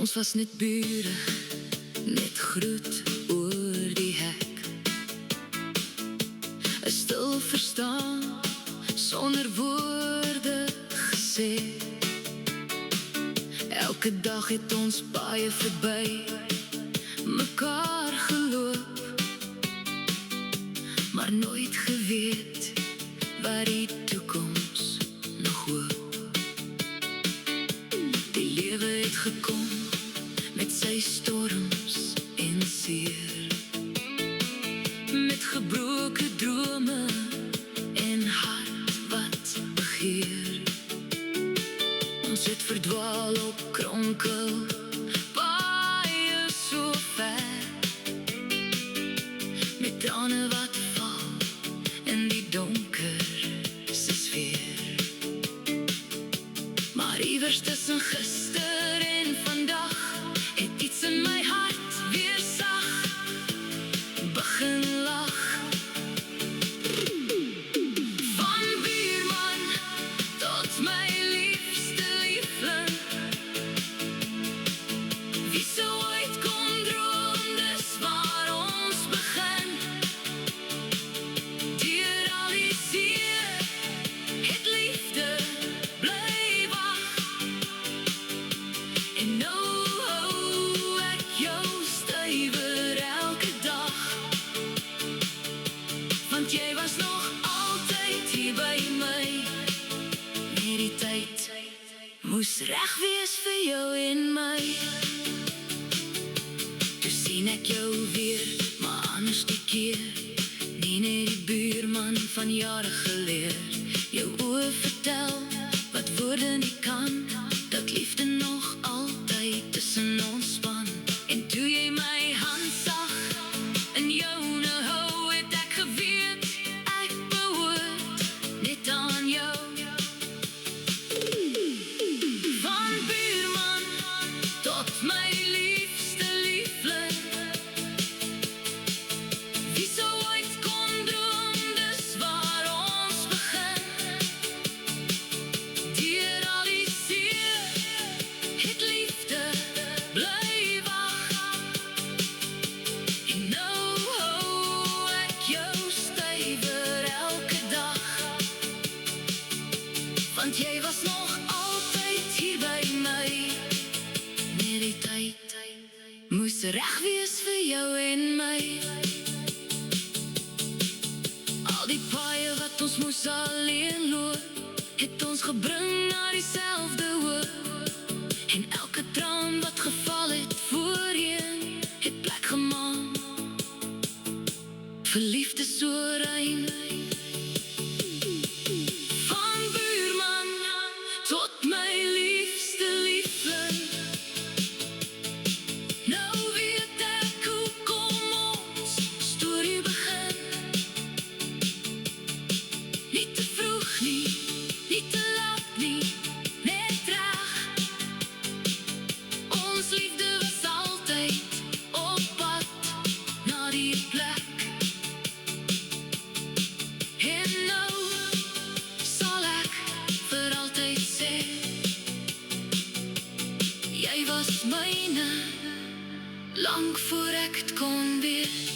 Ons was net bure, net groet oor die hek. 'n Stil verstaan, sonder woorde gesê. Elke dag het ons baie verby mekaar geloop, maar nooit geweet waar die toekoms nog hoop. Die lewe het gekom met sy storms en seer, met gebroke drome en hart wat begeer. Ons het verdwaal op kronkel, baie so ver, met trane wat val in die donker se sfeer. Maar iewers tussen gister en vandag het iets in my hart weer sag begin lag. Van buurman tot my liefste liefling, wie sou ooit kon droom dis waar ons begin. Deur al die seer het liefde bly wag. En nou hou ek jou stywer elke dag, want jy was nog altyd hier by my. Net die tyd moes reg wees vir jou en my. Toe sien ek jou weer, maar anders die keer. Nie net die buurman van jare geleer. Jou oë vertel wat woorde nie kan, dat liefde nog altyd tussen ons span. En toe jy my hand sag in joune hou, het ek geweet ek behoort net aan jou. Van buurman tot my liefste liefling, wie sou ooit kon droom dis waar ons begin. Deur al die seer het liefde bly wag. En nou hou ek jou stywer elke dag, want jy was nog altyd hier by my. Net die tyd moes reg wees vir jou en my. Al die paaie wat ons moes alleen loop, het ons gebring na dieselfde hoop. En elke traan wat geval het voorheen, het plek gemaak vir liefde so rein. Van buurman tot my liefste liefling, nou weet ek hoe kom ons storie begin. Nie te vroeg nie, nie te laat nie, net reg. Ons liefde was altyd op pad na die plek. En nou sal ek vir altyd sê, jy was myne, lang voor ek het kon weet.